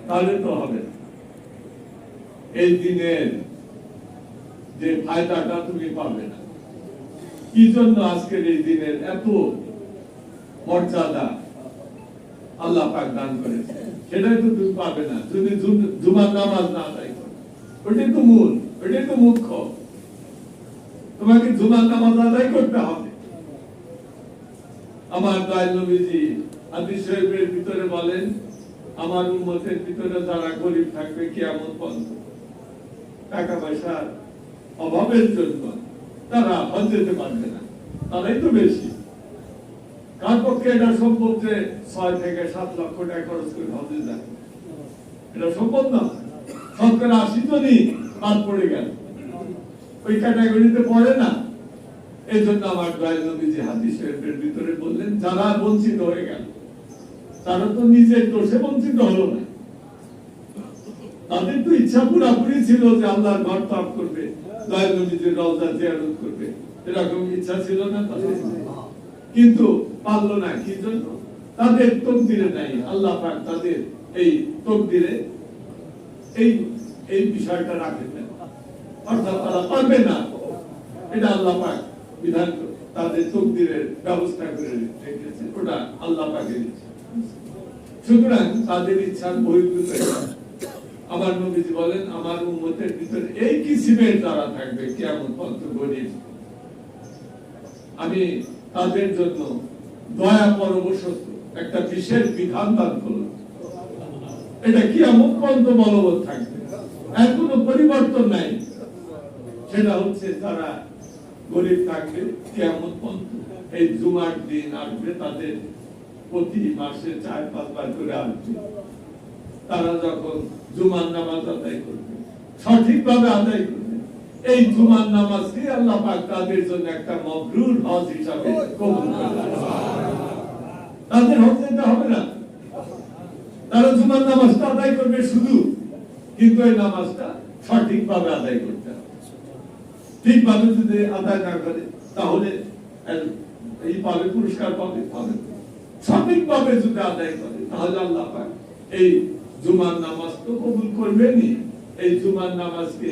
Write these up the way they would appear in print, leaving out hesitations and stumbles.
তাহলে তো হবে না। এই দিনের যে ফায়দাটা তুমি পাবে না। কি জন্য আজকের এই দিনের এত মর্যাদা আল্লাহ পাক দান করেছে, সেটাই তো তুমি পাবে না যদি জুমার নামাজ না আদায় করো। ওটাই তো মূল, ওটাই তো মুখ্য। তোমাকে জুমার নামাজ আদায় করতে হবে। আমার দয়াল নবীজি হাদিস শরীফের ভিতরে বলেন, আমার উম্মতের ভিতরে যারা গরিব থাকবে কিয়ামত পর্যন্ত, টাকা পয়সার অভাবের জন্য তারা হজ যেতে পারবে না, তারাই তো বেশি। কার পক্ষে এটা সম্ভব যে 6 থেকে 7 লক্ষ টাকা খরচ করে হজে যায়? এটা সম্ভব না। শতকরা 80 জনই বাদ পড়ে গেল, ওই ক্যাটাগরিতে পড়ে না। এই জন্য আমার দয়াল নবীজি হাদিস শরীফের ভিতরে বললেন, যারা বঞ্চিত হয়ে গেল তারা তো নিজের দোষে বঞ্চিত হলো না, তাদের তো ইচ্ছা পুরাপুরি ছিল যে আল্লাহর ঘর তওয়াফ করবে, দয়াল নবীজির রওজা জিয়ারত করবে, এরকম ইচ্ছা ছিল না তাদের, কিন্তু পারলো না। কি জন্য? তাদের তকদিরে নাই। আল্লাহ পাক তাদের এই তকদিরে এই বিষয়টা রাখেন না, অর্থাৎ তারা পারবে না, এটা আল্লাহ পাক বিধান তাদের তকদিরের ব্যবস্থা করে রেখেছে, ওটা আল্লাহ পাকের ইচ্ছা। সুতরাং তাদের ইচ্ছার বহির্ভূত আমার নবীজি বলেন, আমার উম্মতের ভিতরে এই কিসিমের যারা থাকবে কিয়ামত পর্যন্ত গরিব, আমি তাদের জন্য দয়া পরবশত একটা বিশেষ বিধান দান করলাম। এটা কিয়ামত পর্যন্ত বলবৎ থাকবে, এর কোনো পরিবর্তন নাই। সেটা হচ্ছে যারা গরিব থাকবে কিয়ামত পর্যন্ত, এই জুমার দিন আসবে, তাদের প্রতি মাসে 4-5 বার করে আসবে। তারা যখন জুমার নামাজ আদায় করবে, সঠিকভাবে আদায় করবে, এই জুমার নামাজকে আল্লাহ পাক তাদের জন্য একটা মাবরুর হজ হিসাবে কবুল করবেন। তাদের হজ যেতে হবে না, তারা জুমার নামাজটা আদায় করবে শুধু, কিন্তু এই নামাজটা সঠিকভাবে আদায় করতে হবে। ঠিকভাবে যদি আদায় না করে তাহলে এই পাবে, পুরস্কার পাবে। সঠিকভাবে যদি আদায় করে তাহলে আল্লাহ পাক এই জুমার নামাজ তো কবুল করবেনই, এই জুমার নামাজকে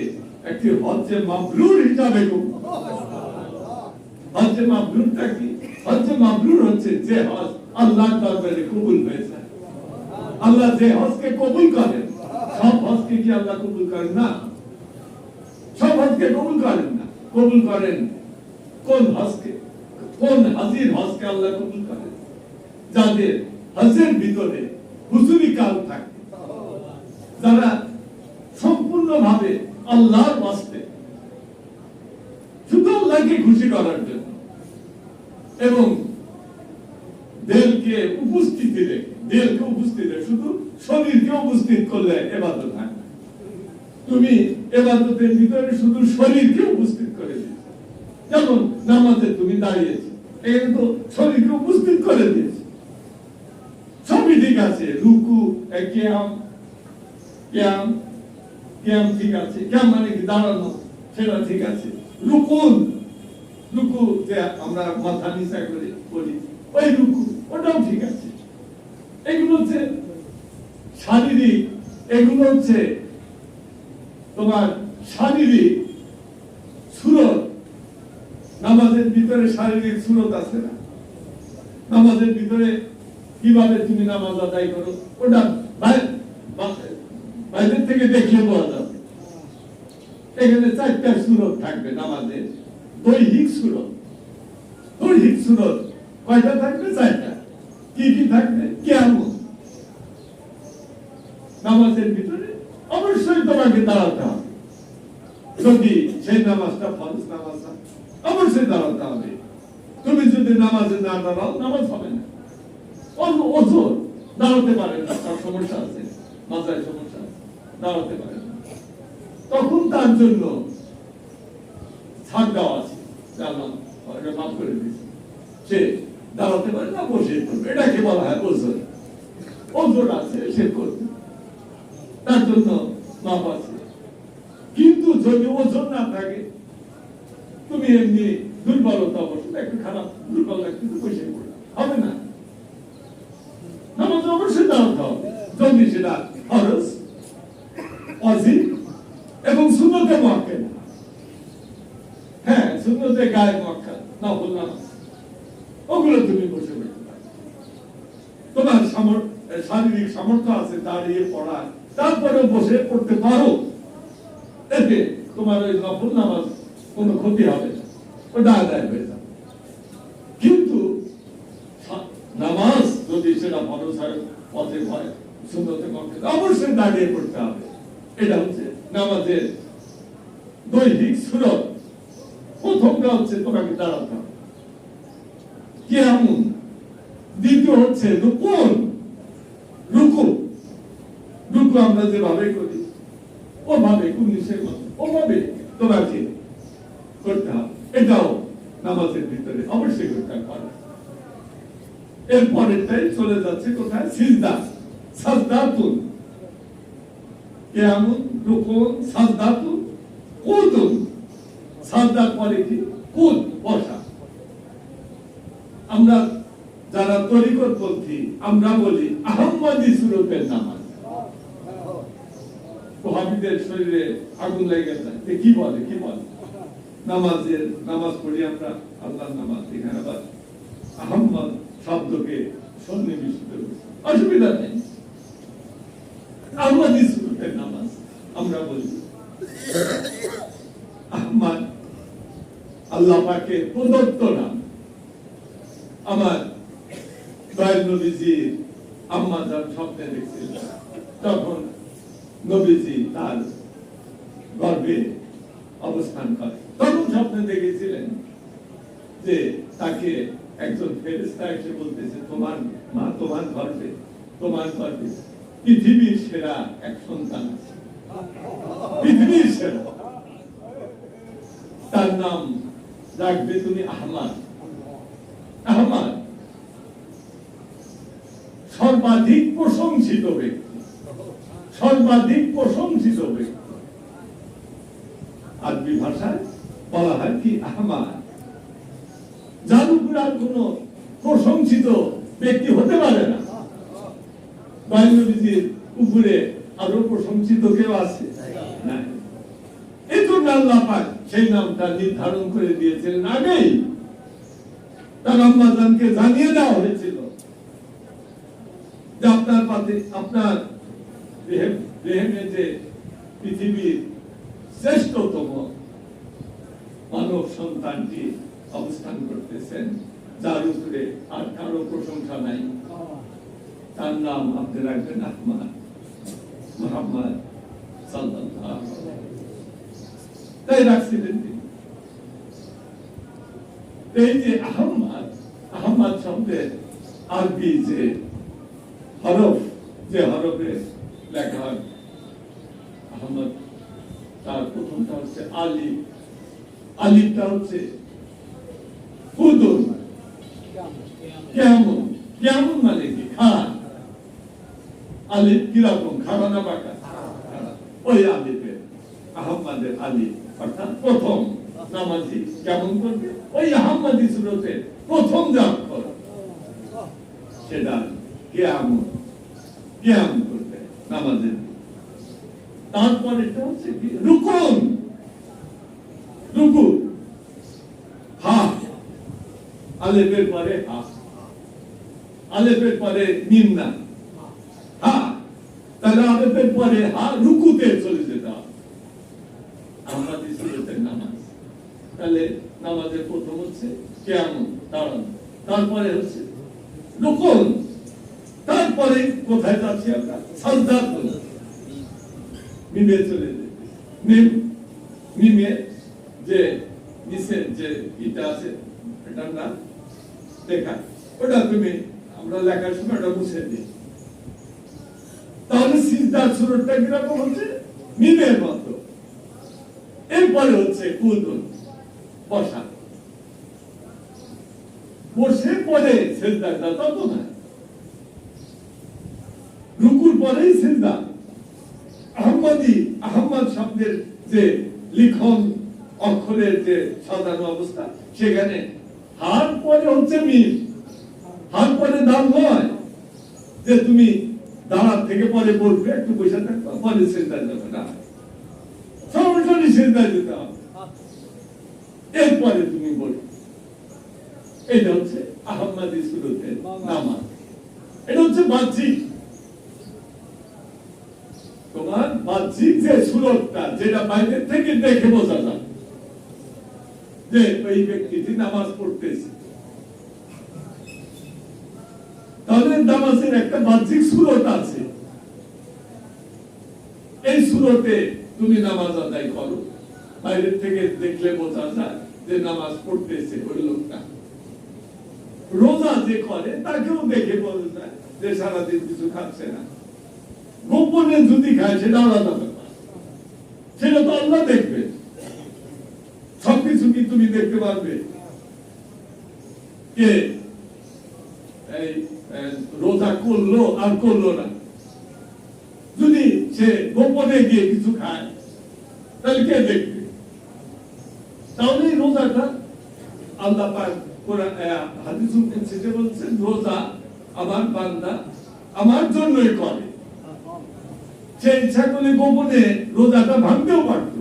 একটি হজ্জে মাবরুর হিসাবে কবুল। হজ্জে মাবরুরটা কি? হজ্জে মাবরুর হচ্ছে যে হজ আল্লাহর দরবারে কবুল হয়েছে। আল্লাহ যে হজকে কবুল করেন, সব হজকে কি আল্লাহ কবুল করেন না? সব হজকে কবুল করেন না। কবুল করেন কোন হজকে? কোন হাজির হজকে আল্লাহ কবুল করেন? যাদের হজের ভিতরে হুজুরি কাল থাকে, যারা সম্পূর্ণভাবে আল্লাহর ওয়াস্তে, শুধু আল্লাহকে খুশি করার জন্য, এবং দিলকে উপস্থিতি রেখে, শুধু শরীরকে উপস্থিত করলে ইবাদত হয় না। তুমি ইবাদতের ভিতরে শুধু শরীরকে উপস্থিত করে দিয়েছো, যেমন নামাজে তুমি দাঁড়িয়েছো, এখানে তো শরীরকে উপস্থিত করে দিয়েছো, সবই ঠিক আছে। রুকু, কিয়াম ঠিক আছে, কিয়াম মানে কি? দাঁড়ানো, সেটা ঠিক আছে। রুকু যে আমরা মাথা নিচা করে করি, ওই রুকু, ওটাও ঠিক আছে। এগুলো হচ্ছে শারীরিক, এগুলো হচ্ছে তোমার শারীরিক সুরত। নামাজের ভিতরে শারীরিক সুরত আছে না? নামাজের ভিতরে কিভাবে তুমি নামাজ আদায় করো, ওটা বাইরের থেকে দেখলে বোঝা যাবে। এখানে 4টা সুরত থাকবে নামাজের, দৈহিক সুরত। দৈহিক সুরত কয়টা থাকবে? 4টা। কি কি থাকবে? কিয়ামত। নামাজের ভিতরে অবশ্যই তোমাকে দাঁড়াতে হবে, যদি সেই নামাজটা ফরজ নামাজ হয়, অবশ্যই দাঁড়াতে হবে। তুমি যদি নামাজে না দাঁড়াও, নামাজ হবে না। ওজোর দাঁড়াতে পারে না, তার সমস্যা আছে, মাথায় সমস্যা আছে, দাঁড়াতে পারে না, তখন তার জন্য ছাড় দেওয়া আছে, মাফ করে দিয়েছে। সে দাঁড়াতে পারে না, বসে করবে, এটাকে বলা হয় ওজোর। ওজোর আছে, সে করবে, তার জন্য মাফ আছে। কিন্তু যদি ওজন না থাকে, তুমি এমনি দুর্বলতা অবস্থা, একটু খারাপ দুর্বল লাগছে, বসে পড়বে, হবে না। নামাজ অবশ্যই দাঁড়াতে হবে, যদি সেটা ফরজ, ওয়াজিব এবং সুন্নতে মুআক্কাদা। হ্যাঁ, সুন্নতে গায়ে মুআক্কাদ নফল নামাজ, ওগুলো তুমি বসে পড়তে পারো। তোমার শারীরিক সামর্থ্য আছে দাঁড়িয়ে পড়া, তারপরে বসে পড়তে পারো, এতে তোমার ওই নফল নামাজ কোনো ক্ষতি হবে না, ওটা আদায় হয়ে যাবে। কিন্তু নামাজ যদি সেটা ফরজ হয়, ওয়াজিব হয়, সুন্নতে মুআক্কাদা, অবশ্যই দাঁড়িয়ে পড়তে হবে। এটা হচ্ছে নামাজের দৈহিক সুরত। প্রথমটা হচ্ছে তোমাকে দাঁড়াতে হবে, কিয়ামুন। দ্বিতীয় হচ্ছে রুকুন, রুকু। রুকু আমরা যেভাবে করি ওভাবে, কুনিশের মতো ওভাবে তোমাকে করতে হবে। এটাও নামাজের ভিতরে অবশ্যই করতে হবে। এরপরেরটাই চলে যাচ্ছে কোথায়? সিজদা, সাজদাতুন। কিয়ামুন, রুকুন, সাজদাতুন, কুদুন। সাজদার পরে কি? কুদ, বসা। আমরা যারা তরিকতপন্থী আমরা বলি আহম্মদী সুরতের নামাজ। ওহাবীদের শরীরে আগুন লেগে যায়, কি বলে কি বলে? নামাজ পড়ি আমরা, আল্লাহর নামাজ। এখানে আবার আহম্মদ শব্দকে সন্নিবেশিত করি, অসুবিধা নেই। আহম্মদী সুরতের নামাজ আমরা বলি। আহমদ আল্লাহ পাকের প্রদত্ত নাম। আমার দয়াল নবীজি আম্মা যান স্বপ্নে দেখছিলেন, তখন নবীজি তার গর্ভে অবস্থান করে। তখন স্বপ্নে দেখেছিলেন যে তাকে একজন ফেরেশতা এসে বলতেছে, তোমার মা তোমার গর্ভে পৃথিবীর সেরা এক সন্তান আছে, পৃথিবীর সেরা। তার নাম রাখবে তুমি আহমদ। আহমদ সর্বাধিক প্রশংসিত ব্যক্তি, সর্বাধিক প্রশংসিত ব্যক্তি। আরবি ভাষায় বলা হয় কি? আহমদ। যার উপর আর কোন প্রশংসিত ব্যক্তি হতে পারে না। নবীজির উপরে আরো প্রশংসিত কেউ আছে না। এই জন্য আল্লাহ পাক সেই নামটা নির্ধারণ করে দিয়েছিলেন আগেই। তার আম্মা জানকে জানিয়ে দেওয়া হয়েছিল যে আপনার পাতে, আপনার রেহেমে যে পৃথিবীর শ্রেষ্ঠতম মানব সন্তানটি অবস্থান করতেছেন, যার উপরে আর কারো প্রশংসা নাই, তার নাম আপনি রাখবেন আহমদ, মুহাম্মদ সাল্লাল্লাহু আলাইহি ওয়াসাল্লাম। তাই রাখছিলেন তিনি। এই যে আহমদ, আহমদ শব্দের আরবি যে হরফ, যে হরফে লেখা হয় আহমদ, তার প্রথমটা হচ্ছে আলিফ। আলিফটা হচ্ছে কুদুন। কেমন? কেমন মানে কি? খাড়া। আলিফ কিরকম? খাড়া না বাঁকা? ওই আলিফের, আহমদের আলিফ, অর্থাৎ প্রথম নামাজি কেমন করবে? ওই আহমদী সুরতের প্রথম যে অক্ষর, সেটা কিয়ামুন, কিয়াম করবে নামাজের। তারপরেটা হচ্ছে কি? রুকুন। রুকু, হা, আলেফের পরে হা, আলেফের পরে মিম না, হা। তাহলে আলেফের পরে হা, রুকুতে চলে যেতে হবে। আহমদী সুরতের নামাজ। তাহলে নামাজের প্রথম হচ্ছে কিয়ামুন, দাঁড়ানো, তারপরে হচ্ছে রুকুন, তারপরে কোথায় যাচ্ছি আমরা? সাজদা। মিমে চলে যেতে, মিম, মিমে যে নিচের যে ইটা আছে, এটার নাম লেখা, ওটা তুমি আমরা লেখার সময় ওটা মুছে দিই। তাহলে সিজদার সুরতটা কিরকম হচ্ছে? মিমের মতো। এরপরে হচ্ছে কুদুন, বসা। বসে পরে সিজদাটা তত না, রুকুর পরেই সিজদা। আহমদী, আহমদ শব্দের যে লিখন অক্ষরের যে সাজানো অবস্থা, সেখানে হার পরে হচ্ছে মিম, হার পরে দাম নয় যে তুমি দাঁড়ার থেকে পরে বলবে একটু পয়সা থাকবে, পরে সেজদায় যাবে না, সরাসরি সেজদায় যেতে হবে, এরপরে তুমি বলবে। এটা হচ্ছে আহম্মদী সুরতের নামাজ। এটা হচ্ছে বাহ্যিক, তোমার বাহ্যিক যে সুরতটা, যেটা বাইরে থেকে দেখে বোঝা যায় যে ওই ব্যক্তিটি নামাজ পড়তেছে, তাহলে নামাজের একটা বাহ্যিক সুরত আছে। এই সুরতে তুমি নামাজ আদায় করো, বাইরে থেকে দেখলে বোঝা যায় যে নামাজ পড়তেছে ওই লোকটা। রোজা যে করে তাকেও দেখে বোঝা যায় যে সারাদিন কিছু খাচ্ছে না। গোপনে যদি খায় সেটা আলাদা ব্যাপার, সেটা তো আল্লাহ দেখবে। সবকিছু কি তুমি দেখতে পারবে? কে এই রোজা করলো আর করলো না, যদি সে গোপনে গিয়ে কিছু খায় তাহলে কে দেখবে? তাহলে রোজাটা আল্লাহ পাক হাদিসুল কুদসিতে বলছেন, রোজা আমার বান্দা আমার জন্যই করে। সে ইচ্ছা করলে গোপনে রোজাটা ভাঙতেও পারত,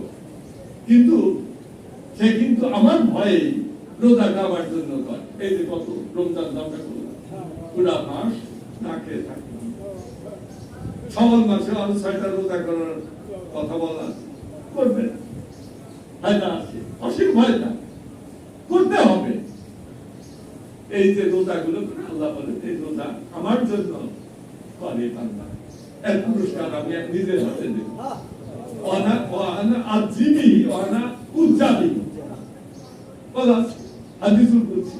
কিন্তু সে কিন্তু আমার ভয়ে রোজাটা আমার জন্য করে। এই যে কত রমজান আমরা করলাম, পুরা মাস না খেয়ে থাকলাম, শাওয়াল মাসে আরো 6টা রোজা করার কথা বলা করবে, ফায়দা আছে, অসীম ফায়দা, করতে হবে। এই যে রোজাগুলো আল্লাহ বলেন এই রোজা আমার জন্য করে বান্দা, এর পুরস্কার আমি নিজের হাতে দেব। ওয়ানা ওয়ানা আজিবি ওয়ানা উজ্জাবি, বলা হাদিসুল কুদসি,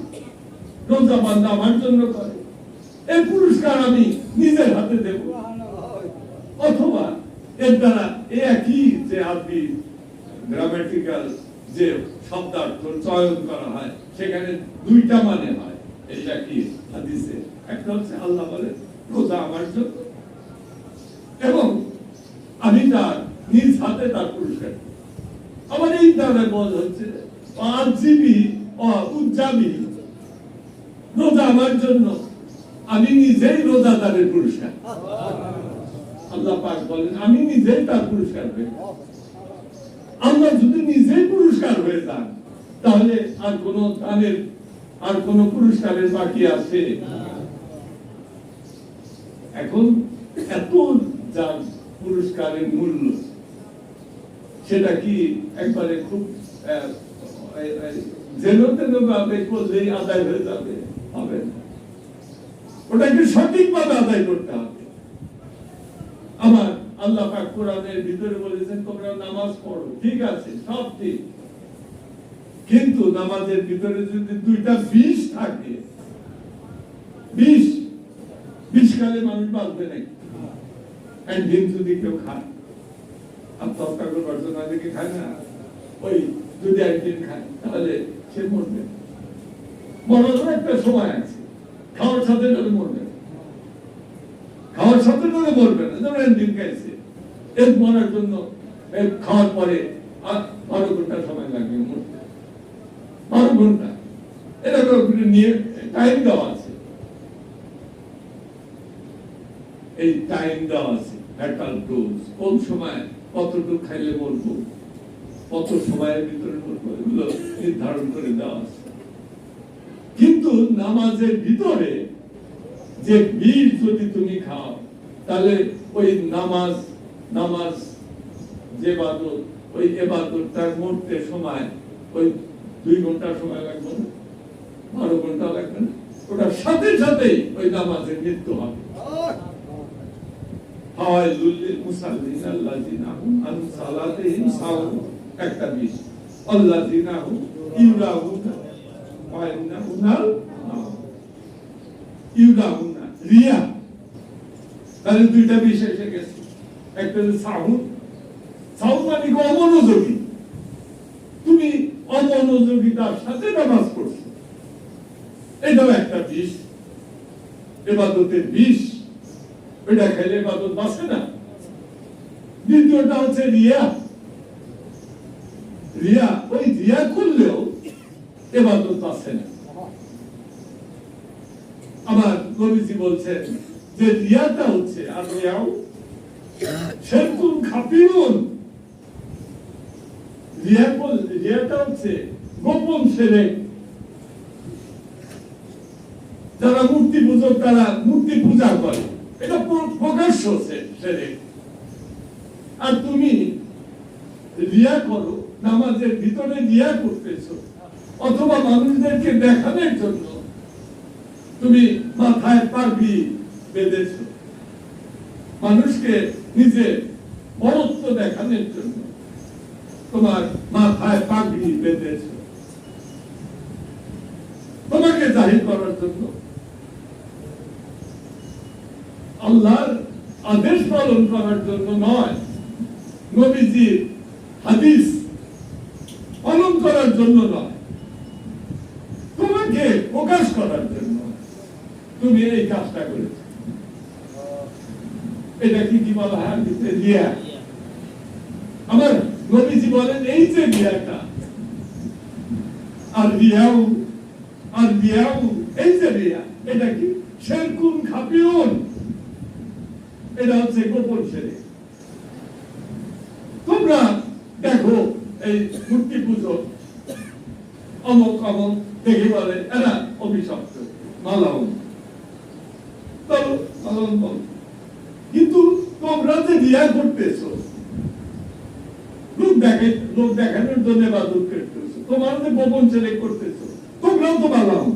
রোজা বান্দা আমার জন্য করে, এই পুরস্কার আমি নিজের হাতে দেব। অথবা এর দ্বারা একই যে আপনি গ্রামাটিক্যাল যে শব্দার্থ চয়ন করা হয়, সেখানে দুইটা মানে হয়। এটা কি হাদিসে একটা হচ্ছে আল্লাহ বলে রোজা আমার জন্য, এবং আমি তার নিজ হাতে তার পুরস্কার। আমার এই দ্বারা বল হচ্ছে আজিবি ও উজ্জাবি, রোজা আমার জন্য, আমি নিজেই রোজাদারের পুরস্কার। আল্লাহ পাক বলেন আমি নিজেই তার পুরস্কার পেয়ে। আমরা যদি নিজেই পুরস্কার হয়ে যান, তাহলে আর কোন দানের আর কোন পুরস্কারের বাকি আছে? এখন এত যা পুরস্কারের মূল্য, সেটা কি একবারে খুব যেন তেন ভাবে করলেই আদায় হয়ে যাবে? হবে না, ওটাকে সঠিকভাবে আদায় করতে হবে। আমার আল্লাহ পাক কোরআনের ভিতরে বলেছেন তোমরা নামাজ পড়ো, ঠিক আছে, সব ঠিক, কিন্তু নামাজের ভিতরে যদি দুইটা বিষ থাকে, বিষ খালে মানুষ বাঁচবে নাকি? একদিন যদি কেউ খায়, আত্মহত্যা করবার জন্য দেখে খায় না, ওই যদি একদিন খায় তাহলে সে মরবে। মরার একটা সময় আছে, খাওয়ার সাথে সাথে মরবে, খাওয়ার সাথে সাথে মরবে না। যেমন একদিন খাইছে, এর মরার জন্য খাওয়ার পরে 12 ঘন্টা সময় লাগবে মরতে, 12 ঘন্টা, এরকম নিয়ে টাইম দেওয়া আছে। এই টাইম দেওয়া আছে, ফ্যাটাল ডোজ, কোন সময় কতটুকু খাইলে মরবো, কত সময়ের ভিতরে মরবো, এগুলো নির্ধারণ করে দেওয়া আছে। কিন্তু নামাজের ভিতরে যে বীজ যদি তুমি খাও, তাহলে ওই নামাজ যে ইবাদত, ওই ইবাদতটার মরতে সময় ওই 2 ঘন্টা সময় লাগবে না, 12 ঘন্টা লাগবে না, ওটার সাথে সাথেই ওই নামাজের মৃত্যু হবে। ফাওয়াইলুল লিল মুসাল্লিন আল্লাযিনা হুম আন সালাতিহিম সাহুন, একটা বীজ, আল্লাযিনা হুম ইউরাউনা ওয়া ইন্নাহুনা ইউরাউনা, রিয়া। তাহলে দুইটা বীজ এসে গেছে। একটা সাহুন, সাহুন মানে অমনোযোগী, তুমি অমনোযোগিতার সাথে নামাজ পড়ছো, এটাও একটা বীজ, ইবাদতের বীজ, এটা খেলে ইবাদত বাঁচে না। দ্বিতীয়টা হচ্ছে রিয়া। ওই রিয়া করলেও ইবাদত বাঁচে না। আমার নবীজি বলছেন যে রিয়াটা হচ্ছে আর রিয়াও শেরকুন খাফিউন, রিয়াটা হচ্ছে গোপন শিরক। যারা মূর্তি পূজক তারা মূর্তি পূজা করে, এটা প্রকাশ্য শিরক। আর তুমি রিয়া করো, নামাজের ভিতরে রিয়া করতেছো, অথবা মানুষদেরকে দেখানোর জন্য তুমি মাথায় পাগড়ি বেঁধেছো, মানুষকে নিজে বড়ত্ব দেখানোর জন্য তোমার মাথায় পাগড়ি বেঁধেছো, তোমাকে জাহির করার জন্য, আল্লাহর আদেশ পালন করার জন্য নয়, নবীজির হাদিস পালন করার জন্য নয়, তোমাকে প্রকাশ করার জন্য তুমি এই কাজটা করেছো। এটা কি বলা হয় রিয়া? আমার নবীজি বলেন এই যে রিয়াটা, আর রিয়াও এই যে রিয়া, এটা কি শিরকুন খাফিউন, এটা হচ্ছে গোপন শিরক। তোমরা দেখো এই মূর্তি পূজক অমুক দেখে বলে এরা অভিশপ্ত মালাউন, কিন্তু তোমরা যে রিয়া করতেছো, লোক দেখানোর জন্য ইবাদত করতেছো, তোমরা যে গোপন শিরক করতেছো, তোমরাও তো মালাউন,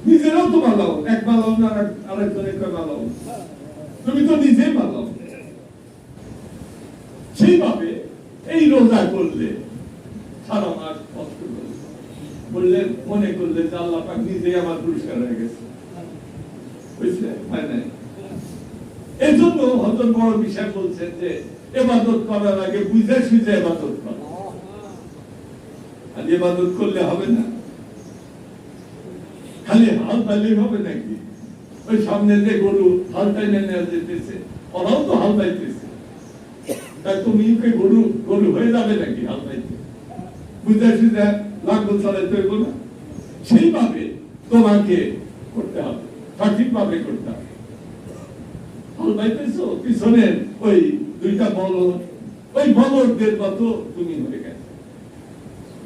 নিজেরাও তো মালাউন, এক মালাউন আরেকজনের মালাউন, তুমি তো নিজেই মালাউন। সেইভাবে এই রোজা করলে সারা মাস কষ্ট করলে মনে করলে যে আল্লাহ পাক নিজেই আমার পুরস্কার হয়ে গেছে, বুঝলে? হয় নাই? এই জন্য হযরত বড় বিষয় বলছেন যে ইবাদত করার আগে বুঝে সুঝে ইবাদত করো। আর ইবাদত করলে হবে না, খালি হাল পাইলেই হবে নাকি? ওই সামনে যে গরু হাল টাইনে নিয়ে যেতেছে, ওরাও তো হাল পাইতেছে, তাই তুমি কি গরু হয়ে যাবে নাকি হাল পাইতে? বুঝে সুঝে লাগলো চালাইতে হইব না? সেইভাবে তোমাকে করতে হবে, সঠিকভাবে করতে হবে। হাল পাইতেছো, পিছনের ওই দুইটা বলদ, ওই বলদদের মতো তুমি হয়ে গেছে,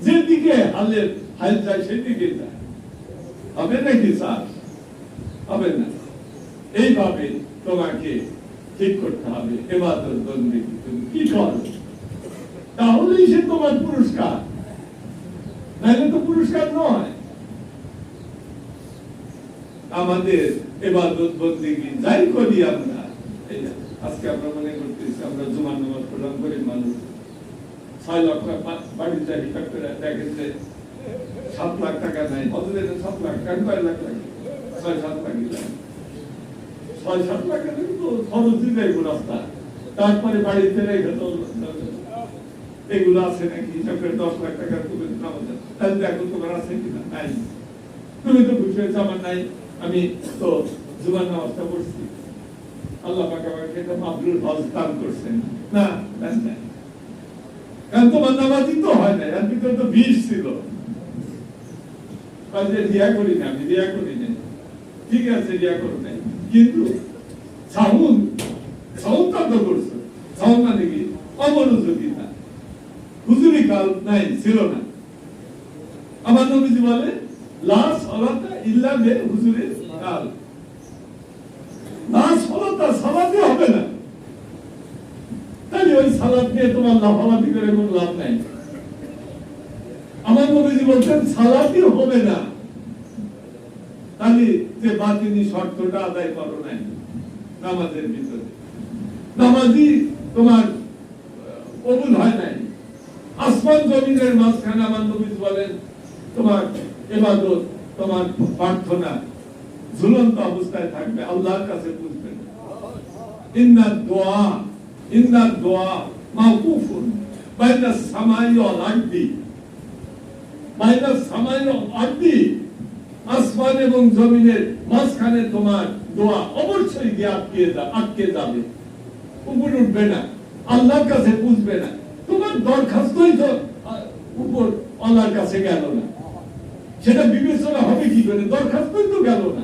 যেদিকে হাল যায় সেদিকে যায়, হবে নাকি স্যার? হবে না। এইভাবে তোমাকে ঠিক করতে হবে ইবাদত বন্দেগী তুমি কি করো, তাহলেই সে তোমার পুরস্কার, নাহলে তো পুরস্কার নয়। আমাদের ইবাদত বন্দেগী যাই করি আমরা, আজকে আমরা মনে করতেছি আমরা জুমার নামাজ পড়লাম, গরিব মানুষ 6 লক্ষ বাড়িতে হিসাব করে দেখেন যে 7 লাখ টাকা নাই, হজরের 7 লাখ টাকা, কয় লাখ লাগে? 6-7 লাখ লাগে। 6-7 লাখের তো খরচ দিলেই রাস্তা, তারপরে বাড়িতে রেখে তো এগুলো আছে নাকি হিসাব করে 10 লাখ টাকা তুমি নামাজ, তাহলে দেখো তোমার আছে কিনা? নাই। তুমি তো খুশি হয়েছে আমার নাই, আমি তো জুমার নামাজটা পড়ছি, আল্লাহ পাক আমাকে এটা মাবরুর হজ দান করছেন না, কারণ তোমার নামাজই তো হয় না, এর ভিতরে তো বিষ ছিল। রিয়া করি না, আমি রিয়া করি না, ঠিক আছে রিয়া করো নাই, কিন্তু সাউন্ড তো করছো, সাউন্ড মানে কি? অমনোযোগিতা, হুজুরি কাল নাই, ছিল না। আমার নবীজি বলে লা সালাতা ইল্লা বে হুজুরি কাল, না সালাতা সালাতে হবে না, তাহলে ওই সালাত নিয়ে তোমার লাফালাফি করে কোনো লাভ নাই। আমার নবীজি বলছেন সালাতই হবে না, তাহলে যে বাতিনি শর্তটা আদায় করো নাই নামাজের ভিতরে, নামাজই তোমার কবুল হয় নাই। আসমান জমিনের মাঝখানে আমার নবীজি বলেন তোমার ইবাদত, তোমার প্রার্থনা ঝুলন্ত অবস্থায় থাকবে, আল্লাহর কাছে বুঝবেন। ইন্না দুআ মাওকুফুন বাইনা সামাই ওয়াল আরদি, বাইনা সামাই ওয়াল আরদি, আসমান এবং জমিনের মাঝখানে তোমার দোয়া অবশ্যই গিয়ে আটকে যাবে, উপরে উঠবে না, আল্লাহর কাছে বুঝবে না। তোমার দরখাস্তই তো উপর আল্লাহর কাছে গেল না, সেটা বিবেচনা হবে কি করে? দরখাস্তই তো গেল না,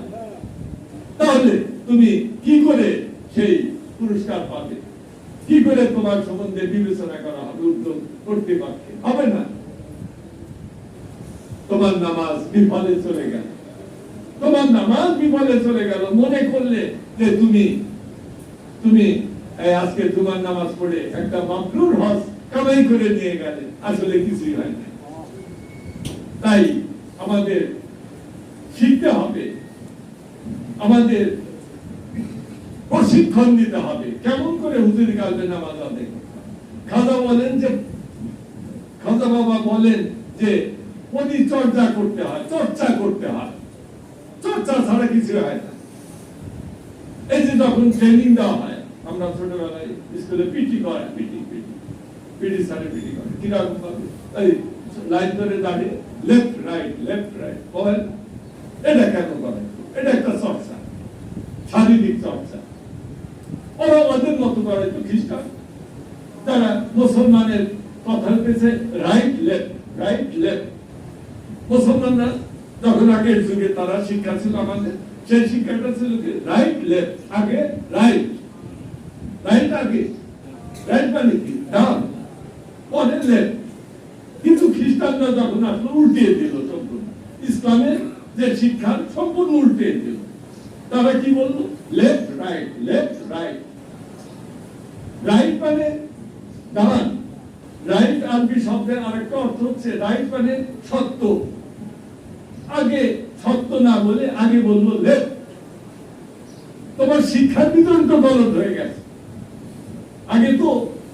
তাহলে তুমি কি করে সেই পুরস্কার পাবে? কি করে তোমার সম্বন্ধে বিবেচনা করা হবে উদ্যোগ কর্তৃপক্ষে? হবে না। তোমার নামাজ বিফলে চলে গেল, তোমার নামাজ বিফলে চলে গেল, মনে করলে যে তুমি আজকে তোমার নামাজ পড়ে একটা মাবরুর হজ কামাই করে নিয়ে গেলে, আসলে কিছুই হয় না। তাই আমাদের শিখতে হবে, আমাদের প্রশিক্ষণ দিতে হবে কেমন করে হুজুর কালবে নামাজ আদায় করতে হবে। খাজা বাবা বলেন যে পরিচর্যা করতে হয়, চর্চা করতে হয়, চর্চা ছাড়া কিছু হয় না। এই যে যখন ট্রেনিং দেওয়া হয়, আমরা ছোটবেলায় স্কুলে পিটি করে, পিটি স্যারে পিটি করে কিরকম ভাবে এই লাইন ধরে দাঁড়িয়ে লেফট রাইট বলেন, এটা কেন করে? এটা একটা চর্চা, শারীরিক চর্চা। ওরা ওদের মতো করে তো খ্রিস্টান, তারা মুসলমানের কথা হতেছে রাইট লেফট। মুসলমানরা যখন আগের যুগে তারা শিক্ষা ছিল আমাদের, সেই শিক্ষাটা ছিল কি রাইট লেফট, আগে রাইট আগে, রাইট মানে কি ডান, পরে লেফট। কিন্তু খ্রিস্টানরা যখন আসলো উল্টিয়ে দিল সম্পূর্ণ, ইসলামের যে শিক্ষা সম্পূর্ণ উল্টিয়ে দিল। তারা কি বললো? লেফট রাইট মানে ডান। রাইট আরবি শব্দের আরেকটা অর্থ হচ্ছে রাইট মানে সত্য। আগে সত্য না বলে আগে বলবো লেফট। তোমার শিক্ষার ভিতরে তো গলত হয়ে গেছে। আগে তো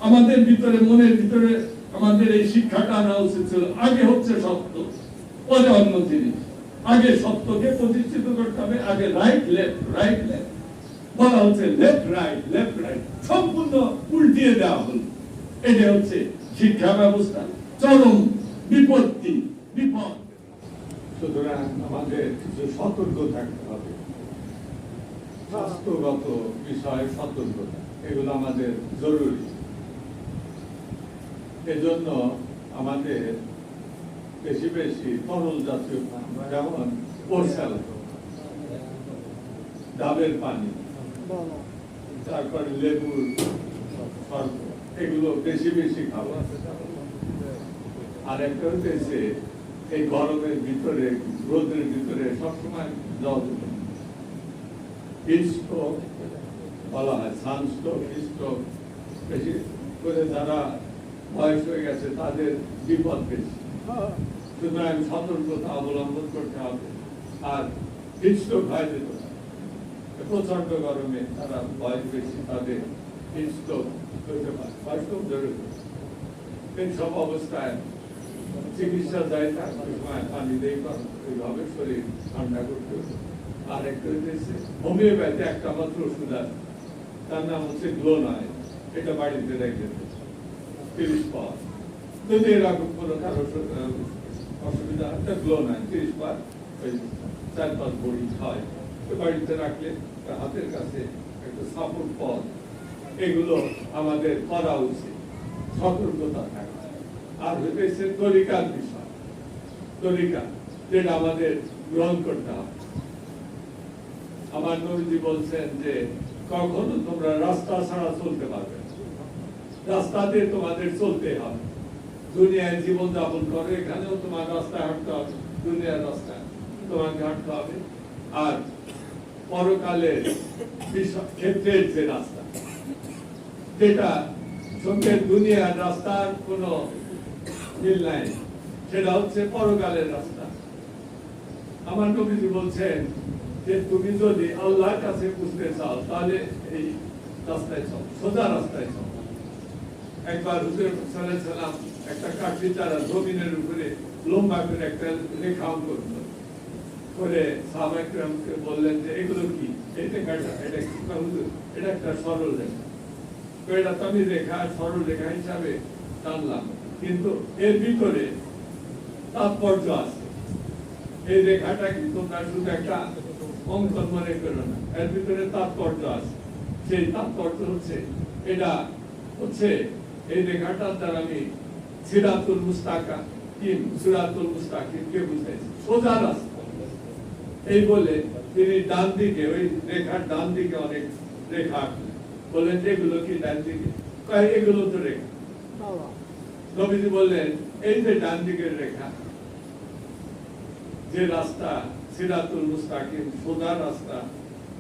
আমাদের ভিতরে, মনের ভিতরে আমাদের এই শিক্ষাটা আনা উচিত ছিল, আগে হচ্ছে সত্য, পরে অন্য জিনিস। আগে সত্যকে প্রতিষ্ঠিত করতে হবে, আগে রাইট লেফট বলা হচ্ছে লেফট রাইট, সম্পূর্ণ উল্টিয়ে দেওয়া হলো। এটা হচ্ছে শিক্ষা ব্যবস্থা চরম বিপদ। সুতরাং আমাদের কিছু সতর্ক থাকতে হবে, স্বাস্থ্যগত বিষয়ে সতর্কতা, এগুলো আমাদের জরুরি। এজন্য আমাদের বেশি তরল জাতীয়, যেমন পোরশাল, ডাবের পানি, তারপরে লেবুর শরবত, এগুলো বেশি খাবো। আর একটা হচ্ছে এই গরমের ভিতরে, রোদের ভিতরে সবসময় জল, হিটস্ট্রোক বলা হয়, সানস্ট্রোক, হিটস্ট্রোক, বেশি করে যারা বয়স হয়ে গেছে তাদের বিপদ বেশি। সুতরাং সতর্কতা অবলম্বন করতে হবে। আর হিটস্ট্রোক হয় যেত প্রচন্ড গরমে, তারা বয়স বেশি, তাদের হিটস্ট্রোক হতে পারে, বয়স্ট্রোক জরুরি। এই সব অবস্থায় চিকিৎসা যায়, তার সময় পানি দিয়ে এইভাবে শরীর ঠান্ডা করতে হবে। আর একটা হচ্ছে হোমিওপ্যাথি, একটা মাত্র ওষুধ আছে, তার নাম হচ্ছে গ্লোনায়। এটা বাড়িতে রেখে 30 পাওয়া, যদি এরকম কোনো কারো অসুবিধা হয়, গ্লোনায় 30 পাওয়া 4-5 বড়ি খায়, বাড়িতে রাখলে হাতের কাছে একটা সাপোর্ট পথ, এগুলো আমাদের করা উচিত, সতর্কতা থাকা। আর হইতেছে তরিকার বিষয়, তরিকা যেটা আমাদের গ্রহণ করতে হবে। আমার নবীজি বলছেন যে কখনো তোমরা রাস্তা ছাড়া চলতে পারবে না, রাস্তাতে তোমাদের চলতে হবে। দুনিয়ায় জীবন যাপন করে, এখানেও তোমার রাস্তায় হাঁটতে হবে, দুনিয়ার রাস্তায় তোমাকে হাঁটতে হবে। আর পরকালের ক্ষেত্রের যে রাস্তা, যেটা সঙ্গে দুনিয়ার রাস্তার কোন মিল নাই, সেটা হচ্ছে পরকালের রাস্তা। আমার নবীজি বলছেন যে তুমি যদি আল্লাহর কাছে বুঝতে চাও, তাহলে এই রাস্তায় চল, সোজা রাস্তায় চল। একবার হুজুর সাল্লাল্লাহু আলাইহি সাল্লাম একটা কাঠি চারা জমিনের উপরে লম্বা করে একটা রেখা অঙ্কন করে সাহাবায়ে কেরামকে বললেন যে এগুলো কি? এটা কাটা, এটা কি? হুজুর, এটা একটা সরল রেখা। তো এটা তো আমি রেখা, সরল রেখা হিসাবে টানলাম, কিন্তু এর ভিতরে তাৎপর্য আছে। এই রেখাটা কিন্তু তোমরা শুধু একটা অঙ্কন মনে করো না, এর ভিতরে তাৎপর্য আছে। সেই তাৎপর্য হচ্ছে, এটা হচ্ছে এই রেখাটার দ্বারা আমি সিরাতুল মুস্তাকিম কে বুঝাইছি, সোজা রাস্তা। এই বলে তিনি ডান দিকে ওই রেখার ডান দিকে অনেক রেখা আঁকলেন, বললেন এগুলো কি ডান দিকে? কয় এগুলো তো রেখা। নবীজি বললেন এই যে ডান দিকের রেখা, যে রাস্তা সিরাতুল মুস্তাকিম, সোজা রাস্তা,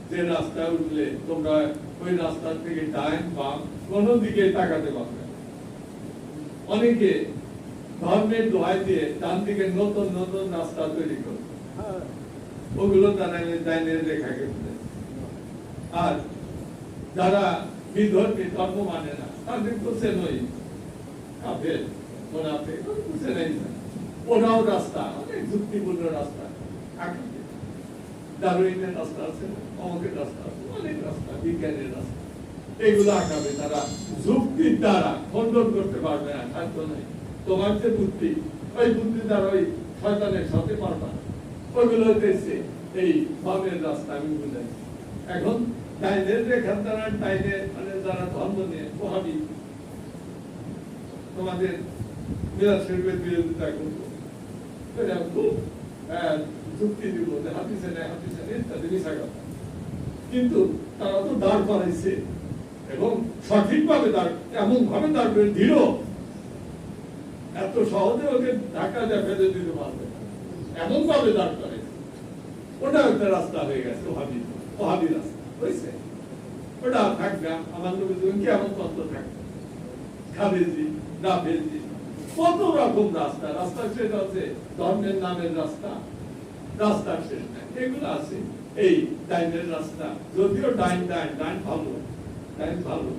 যে রাস্তায় উঠলে তোমরা ওই রাস্তা থেকে ডান বাম কোন দিকে তাকাতে পারবে না। অনেকে ধর্মের দোহাই দিয়ে ডান দিকে নতুন নতুন রাস্তা তৈরি করে, ওগুলো তারা ডাইনের রেখাকে বলে। আর যারা বিধর্মী, ধর্ম মানে না, তাদের তো চেনই, কাফের মুনাফিক, চেনাই না। ওরাও রাস্তা অনেক যুক্তিপূর্ণ রাস্তা, ডারউইনের রাস্তা আছে, অমুকের রাস্তা আছে, অনেক রাস্তা, বিজ্ঞানের রাস্তা, এগুলো আঁকাবে তারা যুক্তির দ্বারা, খণ্ডন করতে পারবে না, সাধ্য নাই। তোমার যে বুদ্ধি, ওই বুদ্ধি দ্বারা ওই শয়তানের সাথে পারবা না। ওইগুলো হইতেছে এই ধর্মের রাস্তা, আমি বুঝাইছি। এখন ডাইনের রেখার দ্বারা, ডাইনের মানে যারা ধর্ম নিয়ে ওহাবি, তোমাদের মিলাদ শরীফের বিরোধিতা করবো, খুব যুক্তি দিব যে হাদিসে নেই, হাদিসে নেই, তাদের মিশা কথা। কিন্তু তারা তো দাঁড় করাইছে এবং সঠিকভাবে দাঁড়, এমন ভাবে দাঁড় করে দৃঢ়, এত সহজে ওকে ধাক্কা দিয়ে ফেলে দিতে পারবে না, এমন ভাবে দাঁড় করাইছে। ওটা একটা রাস্তা হয়ে গেছে, ওহাবি রাস্তা হয়েছে। ওটা থাকবে, আমার নবী কেমন তত্ত্ব থাকবে, খাবেজি, রাফেজি, কত রকম রাস্তা, রাস্তা শেষ আছে, ধর্মের নামের রাস্তা, রাস্তার শেষ নাই, এগুলো আছে। এই ডাইনের রাস্তা, যদিও ডাইন ডাইন ডাইন ভালো, ডাইন ভালো,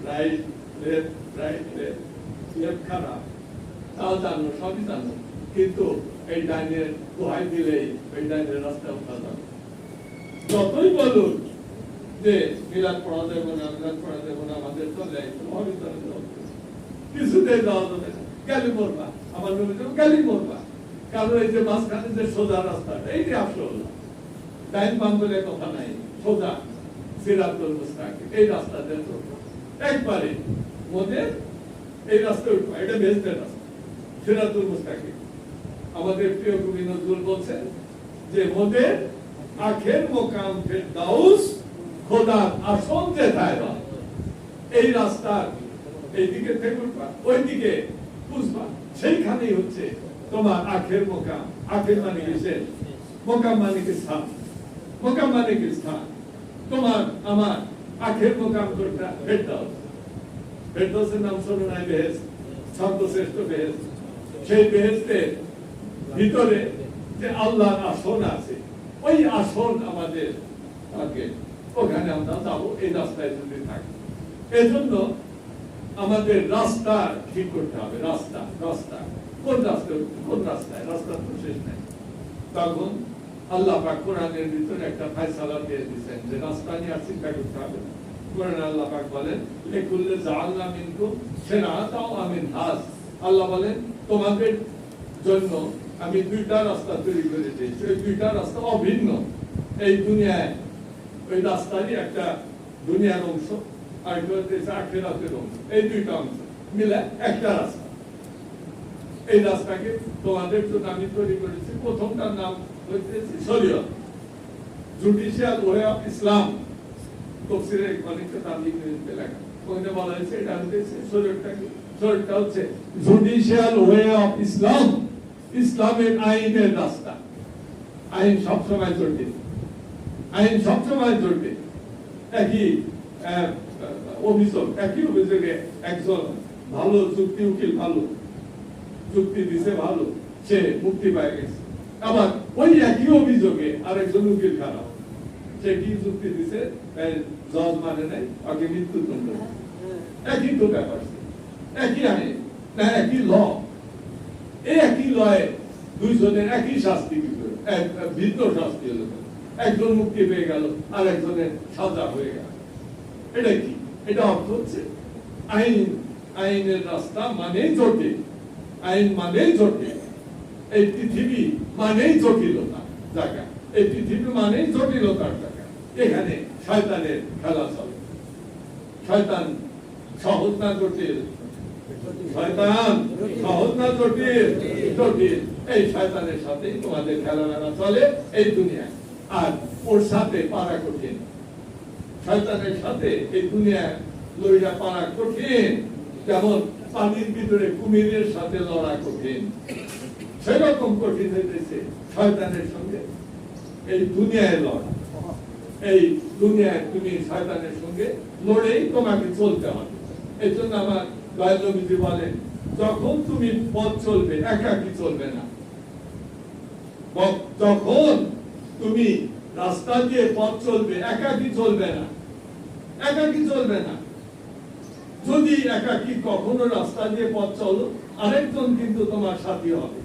right left, right left, left খারাপ, তাও জানো, সবই জানো, কিন্তু এই ডাইনের দোহাই দিলেই ওই ডাইনের রাস্তা উঠা যাবে। যতই বলুন যে মিলাদ পড়া যাবে না, মিলাদ পড়া যাবে না, আমাদের তো দেয়, কিছুতেই যাওয়া যাবে না, গেলে মরবা, আমার নবী গেলেই মরবা। কারণ এই যে মাঝখানে যে সোজা রাস্তাটা, এই যে আসল ডাইন বাম বলে কথা নাই, সোজা সিরাতুল মুস্তাকিম, এই রাস্তাতে চলবে একবারে মোদের, এই রাস্তায় উঠবা, এটা বেহেশতের রাস্তা, সিরাতুল মুস্তাকিম। আমাদের প্রিয় কবি নজরুল বলছেন যে মোদের আখের মোকাম ফেরদাউস, খোদার আসন যেথায় হয়। এই রাস্তার এই দিকে থেকে উঠবা, ওই দিকে বুঝবা, সেইখানেই হচ্ছে তোমার আখের মোকাম। আখের মানে কিসের? মোকাম মানে কি স্থান, মোকাম মানে কি স্থান। তোমার আমার আখের মোকাম কোনটা? ফেরদাউস। ফেরদাউসের নাম শোনো নাই? বেহেশত, সর্বশ্রেষ্ঠ বেহেশত। সেই বেহেশতের ভিতরে যে আল্লাহর আসন আছে, ওই আসন আমাদের থাকে, ওখানে আমরা যাবো, এই রাস্তায় যদি থাকি। এজন্য আমাদের রাস্তা ঠিক করতে হবে। রাস্তা, রাস্তা কোন রাস্তায়, কোন রাস্তায়, রাস্তা তো শেষ নাই। তখন আল্লাহ পাক কোরআনের ভিতরে একটা ফয়সালা দিয়ে দিয়েছেন যে রাস্তা নিয়ে আর চিন্তা করতে হবে না। কোরআনে আল্লাহ পাক বলেন লিকুল্লি জাআলনা মিনকুম শিরআতাও ওয়া মিনহাজ। আল্লাহ বলেন তোমাদের জন্য আমি দুইটা রাস্তা তৈরি করে দিয়েছি, ওই দুইটা রাস্তা অভিন্ন। এই দুনিয়ায় ওই রাস্তারই একটা দুনিয়ার অংশ, আর একটা হচ্ছে আখিরাতের অংশ। এই দুইটা অংশ মিলে একটা রাস্তা। এই রাস্তাকে তোমাদের জন্য আমি তৈরি করেছি। প্রথমটার নাম হচ্ছে শরীয়ত, জুডিশিয়াল ওয়ে অফ ইসলাম। তাফসীরে অনেকটা তাবলিগ লেখা, ওখানে বলা হয়েছে এটা হচ্ছে শরীয়তটাকে, শরীয়তটা হচ্ছে জুডিশিয়াল ওয়ে অফ ইসলাম, ইসলামের আইনের রাস্তা। আইন সবসময় জটিল, আইন সবসময় জটিল। একই অভিযোগ, একই অভিযোগে একজন ভালো যুক্তি উকিল, ভালো যুক্তি দিছে, ভালো, সে মুক্তি পায় গেছে। আবার ওই একই অভিযোগে আরেকজন উকিল খারাপ, সে কি যুক্তি দিছে, জজ মানে নাই, আগে মৃত্যুদণ্ড। একই তো ব্যাপার, একই আইন না, একই ল। এই একই লয়ে দুইজনের একই শাস্তি, ভিন্ন শাস্তি হলো। একজন মুক্তি পেয়ে গেল, আর একজনের সাজা হয়ে গেল। এটা কি? এটা অর্থ হচ্ছে আইন, আইনের রাস্তা মানেই জটিল, আইন মানেই জটিল। এই পৃথিবী মানেই জটিলতা জায়গা, এই পৃথিবী মানেই জটিলতার জায়গা। এখানে শয়তানের খেলা চলে। শয়তান সহজ না জটিল? শয়তান সহজ না জটিল? জটিল। এই শয়তানের সাথেই তোমাদের খেলামেলা চলে এই দুনিয়ায়। আর ওর সাথে পারা কঠিন, শয়তানের সাথে এই দুনিয়া লইয়া পারা কঠিন, যেমন পানির ভিতরে কুমিরের সাথে লড়া কঠিন, সেরকম কঠিন হইতেছে শয়তানের সঙ্গে এই দুনিয়ায় লড়া। এই দুনিয়ায় তুমি শয়তানের সঙ্গে লড়েই তোমাকে চলতে হবে। এই জন্য আমার দয়াল নবীজি বলেন, যখন তুমি পথ চলবে একাকী চলবে না। যখন তুমি রাস্তা দিয়ে পথ চলবে একাকী চলবে না, একাকী চলবে না। যদি একাকী কখনো রাস্তা দিয়ে পথ চলো, আরেকজন কিন্তু তোমার সাথী হবে,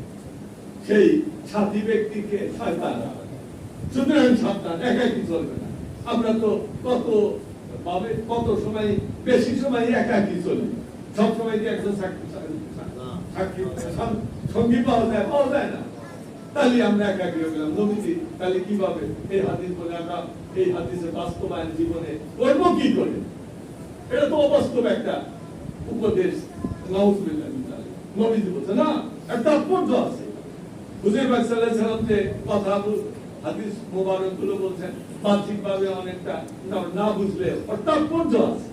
সেই সাথী ব্যক্তিকে শয়তান। সুতরাং সাবধান, একাকী চলবে না। আমরা তো কত সময়, বেশি সময় একাকী চলি। সব সময় কি একজন সঙ্গী পাওয়া যায় না। তাহলে আমরা একাকী হয়ে গেলাম। নবীজি তাহলে কিভাবে এই হাদিস বলে আমরা এই হাদিসের বাস্তবায়ন জীবনে করবো কি করে? এটা তো অবাস্তব একটা উপদেশ। নবীজি বলছে না, একটা তাৎপর্য আছে। হুজুর পাক সাল্লাল্লাহু আলাইহি ওয়াসাল্লাম যে কথা হাদিস মুবারক গুলো বলছেন, বাহ্যিকভাবে অনেকটা না বুঝলে তাৎপর্য আছে।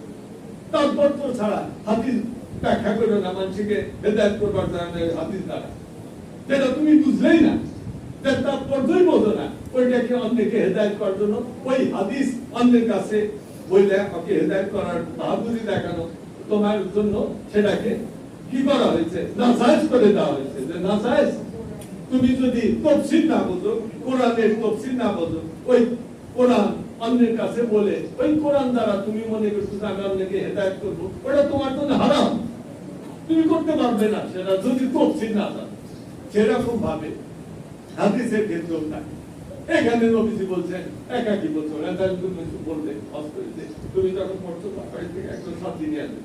তাৎপর্য ছাড়া হাদিস ব্যাখ্যা করবে না, মানুষকে হেদায়েত করবার জন্য হাদিস দ্বারা। যেটা তুমি বুঝলেই না, তার তাৎপর্যই বোঝো না, ওইটাকে অন্যকে হেদায়েত করার জন্য ওই হাদিস অন্যের কাছে বইলে ওকে হেদায়েত করার বাহাদুরি দেখানো তোমার জন্য সেটাকে কি করা হয়েছে? নাজায়েজ করে দেওয়া হয়েছে। যে নাজায়েজ, তুমি যদি তাফসীর না বোঝো, কোরআনের তাফসীর না বোঝো, ওই কোরআন অন্যের কাছে বলে ওই কোরআন দ্বারা তুমি মনে করছো আমি অন্যকে হেদায়েত করবো, ওটা তোমার জন্য হারাম। তুমি করতে পারবে না সেটা যদি তাফসীর না জানো। সেরকম ভাবে হাদিসের ক্ষেত্রেও থাকে। এখানে নবীজি বলছেন একাকী বলছো, বলবে তুমি যখন পড়ছো বাড়ি থেকে একজন সাথী নিয়ে আসবে,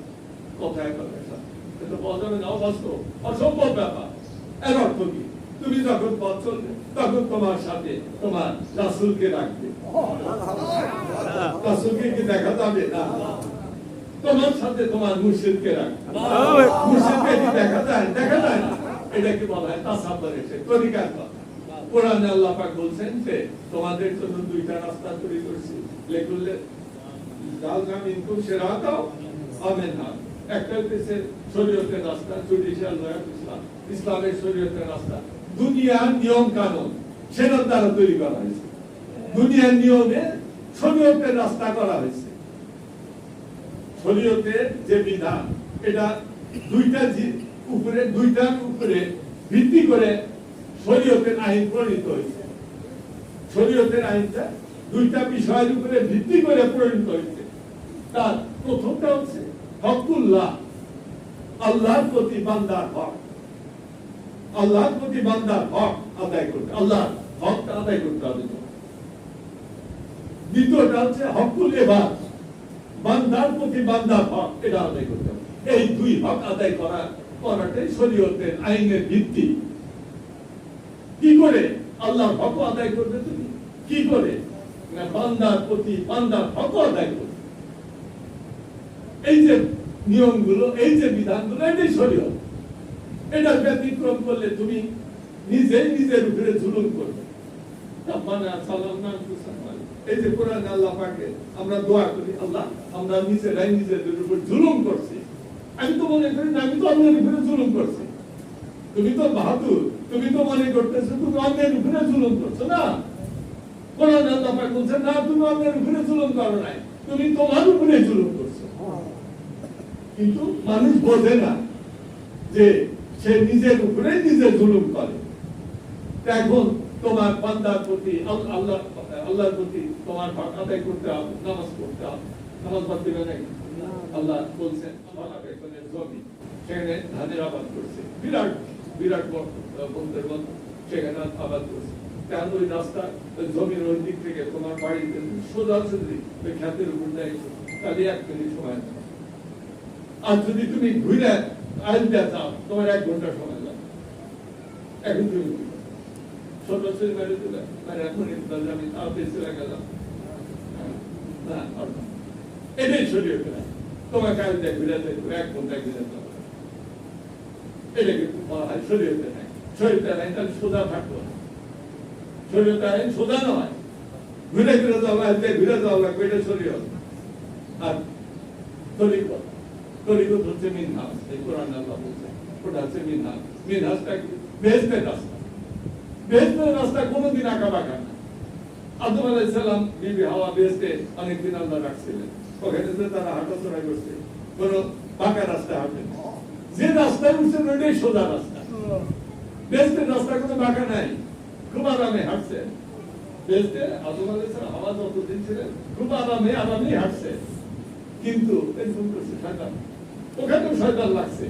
কথায় কথায় সাথী, এটা বলা যাবে না, অবাস্তব, অসম্ভব ব্যাপার। এর অর্থ কি? তুমি যখন পথ চলবে তখন তোমার সাথে তোমার রাসূলকে রাখবে। রাসূলকে কি দেখা যাবে না? তোমার সাথে তোমার মুর্শিদকে রাখবে। মুর্শিদকে কি দেখা যায়? দেখা যায় না। এটাকে বলা হয় তাসাব্বুর, এসে তরিকার কথা। কোরআনে আল্লাহ পাক বলছেন যে তোমাদের জন্য দুইটা রাস্তা তৈরি করেছি, লেখুল্লে জালনা মিনকুম শিরাতাও ওয়া মিনহাজ। একটা হচ্ছে শরীয়তের রাস্তা, জুডিশিয়াল লয়ার ইসলাম, ইসলামের শরীয়তের রাস্তা। দুনিয়ার নিয়ম কানুন সেটার দ্বারা তৈরি করা হয়েছে। দুনিয়ার নিয়মে শরীয়তের রাস্তা করা হয়েছে। শরীয়তের যে বিধান, এটা দুইটার উপরে ভিত্তি করে শরীয়তের আইন প্রণীত হয়েছে। শরীয়তের আইনটা দুইটা বিষয়ের উপরে ভিত্তি করে প্রণীত হয়েছে। তার প্রথমটা হচ্ছে হকুল্লাহ, আল্লাহর প্রতি বান্দার হক। আল্লাহর প্রতি বান্দার হক আদায় করতে, আল্লাহর হকটা আদায় করতে হবে। দ্বিতীয়টা হচ্ছে হকুল ইবাদ, বান্দার প্রতি বান্দার হক, এটা আদায় করতে হবে। এই দুই হক আদায় করাটাই শরীয়তের আইনের ভিত্তি। কি করে আল্লাহর হক আদায় করবে তুমি? কি করে না বান্দার প্রতি বান্দার হক আদায় করবে। এই যে নিয়মগুলো, এই যে বিধানগুলো, এটাই শরীয়ত। এটা ব্যতিক্রম করলে তুমি নিজেই নিজের উপরে জুলুম করবে। এই যে কোরআন আল্লাহ পাকে আমরা দোয়া করি, আল্লাহ আমরা নিজেরাই নিজেদের উপর জুলুম করছি। আমি তো মনে করি না আমি তো অন্যের উপরে জুলুম করছি। তুমি তো বাহাদুর, তুমি তো মনে করতেছো তুমি অন্যের উপরে জুলুম করছো। না, কোরআন আল্লাহ পাক বলছেন না, তুমি অন্যের উপরে জুলুম করো নাই, তুমি তোমার উপরে জুলুম করছো। কিন্তু মানুষ বোঝে না যে সে নিজের উপরে নিজে জুলুম করে। এখন তোমার বান্দার প্রতি আল্লাহর প্রতি তোমার হক আদায় করতে হবে, নামাজ পড়তে হবে। নামাজ পড়তে হবে আল্লাহ বলছেন জমি, সেখানে ধানের আবাদ করছে, বিরাট বিরাট বন্ধের মতো সেখানে আবাদ করছে। কারণ ওই রাস্তা জমির ওই দিক থেকে তোমার বাড়িতে সোজাসুজি ওই খ্যাতের উপর দেয়, তাহলে 1 মিনিট সময়। আর যদি তুমি ঘুরে আসতে চাও তোমার 1 ঘন্টা সময় লাগবে। এখন তুমি সোজাসুজি মেরে দিলে মানে এখন আমি তাও বেঁচে গেলাম না। এটাই শরীয়ত। তোমাকে আজ ঘুরে দেখবো 1 ঘন্টা ঘুরে যাবো, এটা কিন্তু বলা হয় শরীয়তে নাই। শরীয়তে নাই তাহলে সোজা থাকবো না। শরীয়তে আইন সোজা নয়, ঘুরে ঘুরে যাওয়া লাগবে, ঘুরে যাওয়া লাগবে, এটা শরীয়ত। আর তরিকত, তরিকত হচ্ছে মিনহাজ, এই কোরআন আল্লাহ বলছে ওটা হচ্ছে মিনহাজ। মিনহাজটা কি? বেহেশতের রাস্তা। বেহেশতের রাস্তা কোনোদিন আঁকা বাঁকা না। আদম আলাইহিস সালাম বিবি হাওয়া বেহেশতে অনেকদিন আল্লাহ রাখছিলেন, ওখানে যে তারা হাঁটাচলা করছে, কোনো বাঁকা রাস্তা হাঁটে না। যে রাস্তায় উঠছেন ওইটাই সোজা রাস্তা। বেহেশতের রাস্তা কোনো বাঁকা নাই, খুব আরামে হাঁটছে। বেহেশতে আদম আলাইহিস সালাম হাওয়া যতদিন ছিলেন খুব আরামে হাঁটছে। কিন্তু এরকম করছে শয়তান, ওখানেও শয়তান লাগছে।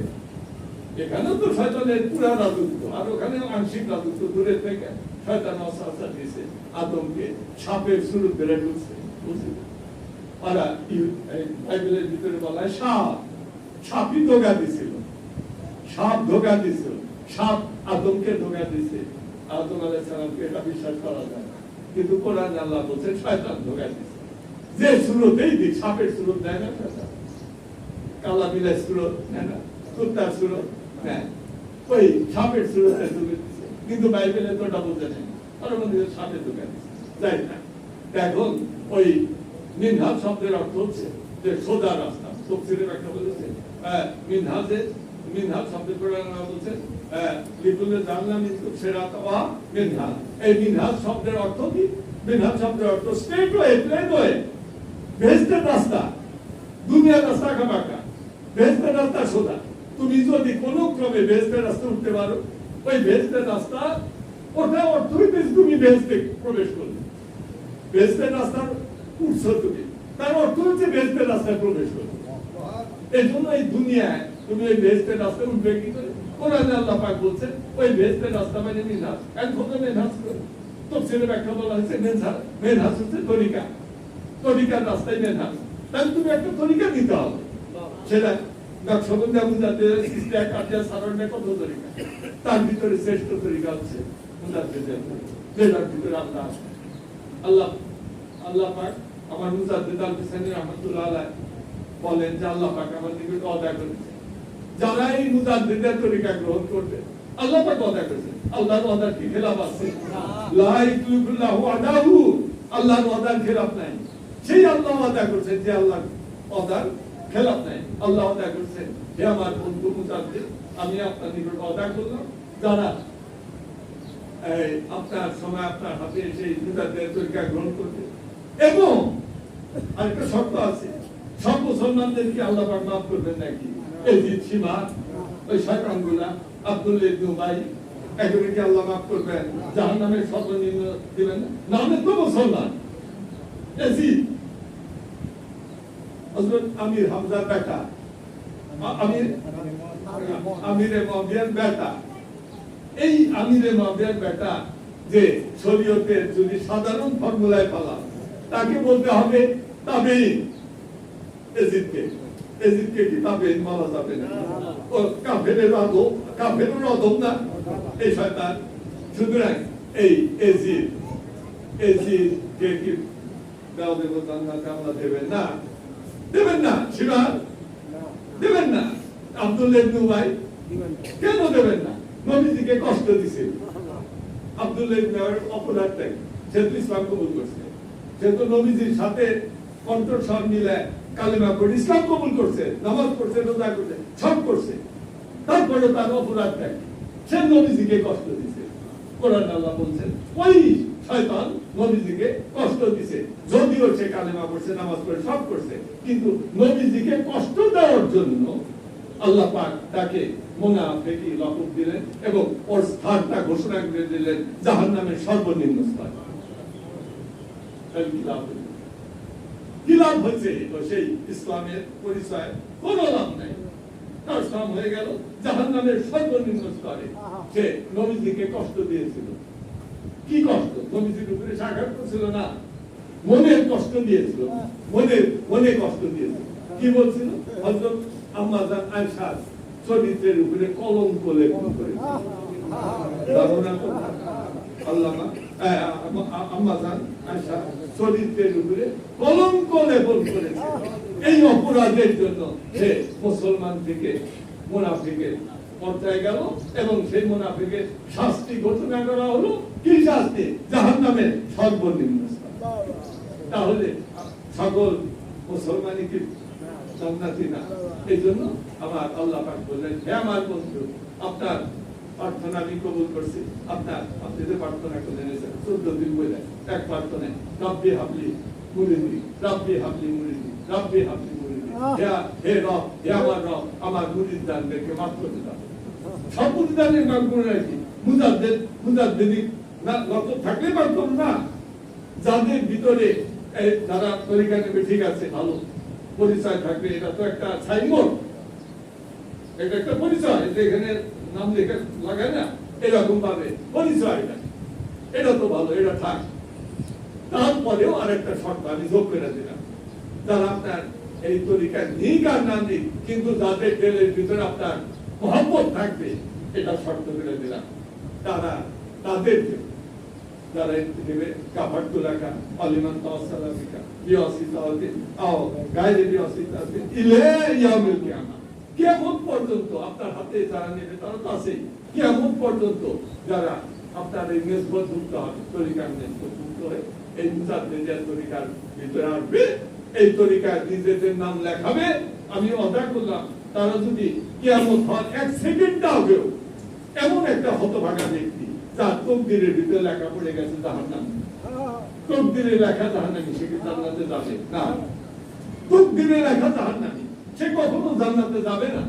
এখানেও তো শয়তানের পুরা রাজত্ব, আর ওখানে আংশিক রাজত্ব। দূরের থেকে শয়তান ওয়াসওয়াসা দিয়েছে আদমকে, সাপের শুরুত বেড়ে ঢুকছে। ওরা বাইবেলের ভিতরে বলা হয় সাপই ধোঁকা দিছিল, সাপ ধোঁকা দিছিল, সাপ আদমকে ধোঁকা দিছে। আদম আলাইহিস সালামকে এটা বিশ্বাস করা যায় না, কিন্তু কোরআন আল্লাহ বলছে শয়তান ধোঁকা দিছে। যে শুরুতেই দিক, সাপের শুরু দেয় না শয়তান, কালা বিলের শুরু নেয় না, কুত্তার শুরু নেয়, ওই সাপের শুরুতে ধোঁকা দিছে। কিন্তু বাইবেলে তো ওটা বলতে নেই, ওর মধ্যে সাপের ধোঁকা দিছে। যাই না, এখন ওই মিনহাজ শব্দের অর্থ হচ্ছে যে সোজা রাস্তা। তাফসীরে ব্যাখ্যা বলেছে মিনহাজ শব্দের কোরআন আল্লাহ বলছে লিকুল্লি জাআলনা মিনকুম শিরাতান ওয়া মিনহাজ। এই মিনহাজ শব্দের অর্থ কি? মিনহাজ শব্দের অর্থ স্ট্রেট ওয়ে, প্লেন ওয়ে, বেহেশতের রাস্তা। দুনিয়ার রাস্তা আঁকা, বেহেশতের রাস্তা সোজা। তুমি যদি কোনো ক্রমে বেহেশতের রাস্তা উঠতে পারো, ওই বেহেশতের রাস্তা, ওটা অর্থ হইতে তুমি বেহেশতে প্রবেশ করলে। বেহেশতের রাস্তা উঠছো তুমি, তার অর্থ হচ্ছে বেহেশতের রাস্তায় প্রবেশ করবে। এই জন্য এই দুনিয়ায় তুমি ওই বেহেশতের রাস্তায় উঠবে কি করে? কোরআনে আল্লাহ পাক বলছেন ওই বেহেশতের রাস্তা মানে মিনহাজ। এখন মিনহাজ তাফসীরে ব্যাখ্যা বলা হয়েছে মিনহাজ হচ্ছে তরিকা, তরিকার রাস্তায় মিনহাজ। তাহলে তুমি একটা তরিকা নিতে হবে, সেটা নকশবন্দি মুজাদ্দিদের ইস্তেয়া কাটিয়া সারণে কত তরিকা, তার ভিতরে শ্রেষ্ঠ তরিকা হচ্ছে মুজাদ্দিদের, যেটার ভিতরে আল্লাহ পাক আমার মুজাদ্দিদ আল হুসাইনি রাহমাতুল্লাহ আলাইহি বলেন যে আল্লাহ পাক আমার নিকট ওয়াদা করেছে যারা এই মুজাদ্দিদের তরিকা গ্রহণ করবে, আল্লাহ পাক ওয়াদা করেছেন। আল্লাহর ওয়াদার কি খেলাফ আছে? লা ইউখলিফুল্লাহু ওয়াদাহু, আল্লাহর ওয়াদার খেলাফ নাই। সেই আল্লাহ ওয়াদা করেছেন যে আল্লাহর ওয়াদার খেলাফ নাই। আল্লাহ ওয়াদা করেছেন হে আমার বন্ধু মুজাদ্দিদ, আমি আপনার নিকট ওয়াদা করলাম যারা আপনার সময় আপনার হাতে সেই মুজাদ্দিদের তরিকা গ্রহণ করবে, এবং আরেকটা শর্ত আছে, সব মুসলমানদেরকে আল্লাহ পাক মাফ করবেন নাকি? এজিদ, সীমা, ওই শয়তানগুলা, আব্দুল্লাহ ইবনে উবাই, এগুলোকে আল্লাহ মাফ করবেন, জাহান্নামের সর্বনিম্ন দিবেন না? নামে তো মুসলমান। এজিদ হযরত আমির হামজার বেটা, আমিরে মুআবিয়ার বেটা। এই আমিরে মুআবিয়ার বেটা যে শরীয়তের যদি সাধারণ ফর্মুলায় ফেলা, তাকে বলতে হবে তাবেঈন। এজিদকে কি তাবেঈন মানা যাবে না? ও কাফেরের আদম না, এই শয়তান। সুতরাং এই এজিদকে কি দাও দেব জান্নাতে আল্লাহ দেবেন না? দেবেন না। শিবা দেবেন না। আব্দুল্লাহ ইবনে উবাই কেন দেবেন না? নবীজিকে কষ্ট দিছে। আব্দুল্লাহ ইবনে উবাইয়ের অপরাধটা কি? সে তো ইসলাম কবুল করছে, সে তো নবীজির সাথে কণ্ঠস্বর মিলে কালেমা পড়ে ইসলাম কবুল করছে, নামাজ পড়ছে, রোজা করছে, সব করছে। তারপরে তার অপরাধটা কি? সে নবীজিকে কষ্ট দিছে। কোরআন আল্লাহ বলছেন ওই শয়তান নবীজিকে কষ্ট দিছে, যদিও সে কালেমা পড়ছে, নামাজ পড়ে, সব করছে, কিন্তু নবীজিকে কষ্ট দেওয়ার জন্য আল্লাহ পাক তাকে মুনাফিকি লকব দিলেন এবং ওর স্থানটা ঘোষণা করে দিলেন জাহান্নামের সর্বনিম্ন স্তর। কি লাভ হয়েছে? সেই ইসলামের পরিচয় কোন লাভ নাই। তার ইসলাম হয়ে গেল জাহান্নামের সর্বনিম্ন স্তরে। সে নবীজিকে কষ্ট দিয়েছিল। কি কষ্ট? নবীজির উপরে আঘাত করছিল না, মনের কষ্ট দিয়েছিল, মনে কষ্ট দিয়েছিল। কি বলছিল? হযরত আম্মা জান আয়েশা চরিত্রের উপরে কলঙ্ক লেপন করেছিল। আম্মা জান আয়েশা চরিত্রের উপরে কলঙ্ক লেপন করেছে। এই অপরাধের জন্য সে মুসলমান থেকে মুনাফিকের পর্যায়ে গেল এবং সেই মুনাফিকের শাস্তি ঘোষণা করা হলো। কি শাস্তি? জাহান্নামের সর্বনিম্ন স্তর। তাহলে সকল মুসলমানই কি জান্নাতি না? এই জন্য আমার আল্লাহ পাক বললেন, হে আমার বন্ধু, আপনার প্রার্থনা আমি কবুল করছি। আপনি যে প্রার্থনা করলেন 14 দিন বলে এক প্রার্থনায় রব্বি হাবলি মুরিদি, রব্বি হাবলি মুরিদি, রব্বি হাবলি মুরিদি, হে রব, হে আমার রব, আমার মুরিদ দানদেরকে মাফ করে দাও। সব মুরিদ দানের নাম করে রাখি, মুজাদ্দিদি না লক্ষ থাকলে পারতাম না। যাদের ভিতরে যারা তরিকা নেবে ঠিক আছে, ভালো পরিচয় থাকবে, এটা তো একটা সাইনবোর্ড, এটা একটা পরিচয়, এখানে নাম লেখা লাগায় না, এরকম ভাবে পরিচয়, এটা তো ভালো, এটা থাক। তারপরেও আরেকটা শর্ত আমি যোগ করে দিলাম, যারা আপনার এই তরিকার নিক আর না নিক, কিন্তু যাদের দিলের ভিতরে আপনার মহব্বত থাকবে, এটা শর্ত করে দিলাম। তাদেরকে যারা দেবে কাপড় তোলাকা অলিমান তাওসালামিকা বিয়াসিতাতে আও গায়রে বিয়াসিতাতে ইলে ইয়াউমিল কিয়ামা, কিয়ামত পর্যন্ত আপনার হাতে যারা নেবে তারা তো আছে, কিয়ামত পর্যন্ত যারা আপনার এই নিসবত যুক্ত হবে, তরিকার নিসবত যুক্ত হয়ে এই মুজাদ্দিদের তরিকার ভিতরে আসবে, এই তরিকার নিজেদের নাম লেখাবে। আমি অদা করলাম, তারা যদি কিয়ামত হওয়ার 1 সেকেন্ড আগেও এমন একটা হতভাগা ব্যক্তি যার তকদিরের ভিতরে লেখা পড়ে গেছে জাহান্নাম, তকদিরে লেখা জাহান্নামী, সে কি জান্নাতে যাবে না? তকদিরে লেখা জাহান্নামী, সে কখনো জান্নাতে যাবে না।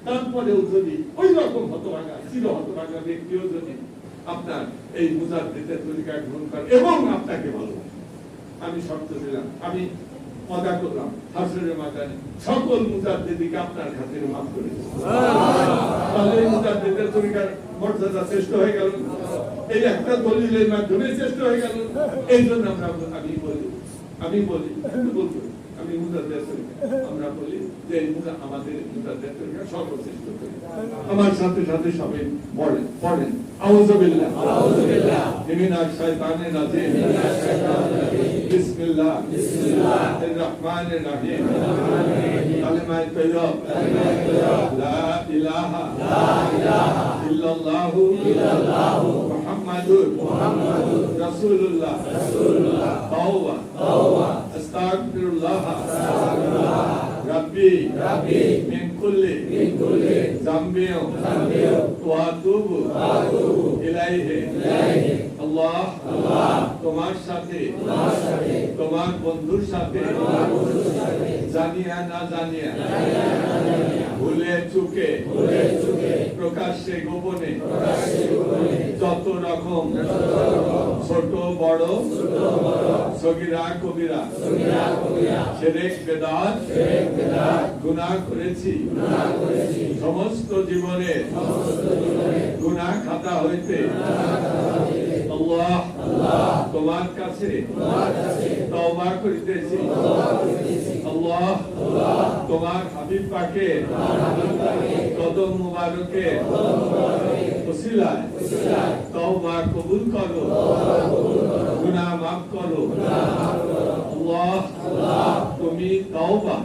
তারপরেও যদি ওই রকম হতভাগা, চির হতভাগা ব্যক্তিও যদি আপনার এই মুজাদ্দিদের তরিকা গ্রহণ করে এবং আপনাকে ভালোবাসে, আমি শর্ত দিলাম, আমি ওয়াদা করলাম, হাসরের ময়দানে সকল মুজাদ্দিদকে আপনার খাতিরে মাফ করে দেব। তাহলে এই মুজাদ্দিদের তরিকার মর্যাদা শ্রেষ্ঠ হয়ে গেল, এই একটা দলিলের মাধ্যমে শ্রেষ্ঠ হয়ে গেল। এই জন্য আমি বলি আমি মুজাদ্দিদের তরিকা, আমরা বলি যে আমাদের মুজাদ্দিদের তরিকা সর্বশ্রেষ্ঠ তরিকা। আমার সাথে সাথে সবাই পড়েন আউযু বিল্লাহ মিনাশ শাইতানির রাজিম, বিসমিল্লাহির রহমানির রহিম, কালিমায়ে তাইয়্যিবা, লা ইলাহা ইল্লাল্লাহু মুহাম্মাদুর রাসূলুল্লাহ, তাওবা আস্তাগফিরুল্লাহ রাব্বি মিন কুল্লি যামবি ওয়া আতুবু ইলাইহি। আল্লাহ, তোমার সাথে তোমার বন্ধুর সাথে জানিয়া না জানিয়া, ভুলে চুকে প্রকাশ্যে গোপনে যত রকম ছোট বড় সগীরা কবিরা শিরক বিদআত গুনাহ করেছি, সমস্ত জীবনে গুনাহ খাতা হইতে আল্লাহ তোমার কাছে তওবা করিতেছি। আল্লাহ, তোমার হাবিব পাকে কদম মুবারকে ওসিলায় তওবা কবুল করো, গুনাহ মাফ করো। আল্লাহ, তুমি তওবা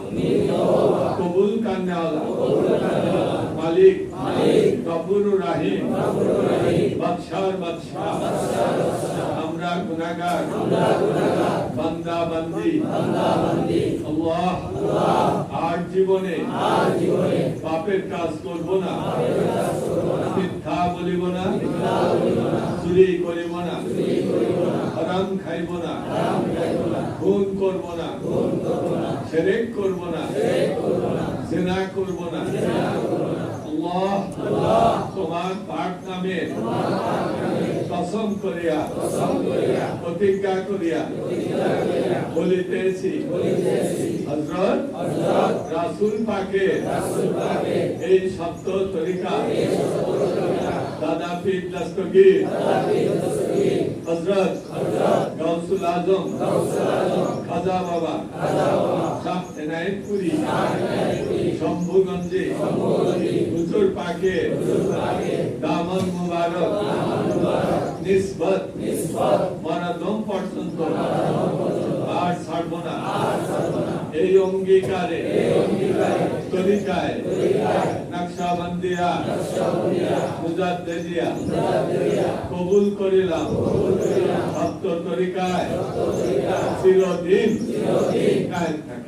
কবুল করনে ওয়ালা মালিক, গফুরুর রহিম, বাদশার বাদশাহ। আমরা গুনাহগার বান্দা বান্দি। আল্লাহ, আর জীবনে পাপের কাজ করব না, মিথ্যা বলিব না, চুরি করিব না, হারাম খাইব না, খুন করব না, শিরক করব না, জিনা করব না। আল্লাহ, তোমার পাক নামে কসম করিয়া প্রতিজ্ঞা করিয়া বলিতেছি, হযরত রাসূল পাকের এই শব্দ তরিকা দাদা পীর দস্তগীর হযরত গাউসুল আজম খাজা বাবা শাহ এনায়েতপুরী শম্ভুগঞ্জে হুজুর পাকের দামন মুবারক নিসবত মরদম পর্যন্ত আর ছাড়বো না এই অঙ্গীকারে তরিকায় নকশাবন্দিয়া মুজাদ্দিদিয়া কবুল করিলাম সত্য তরিকায় চিরদিন কায়েম থাকবে।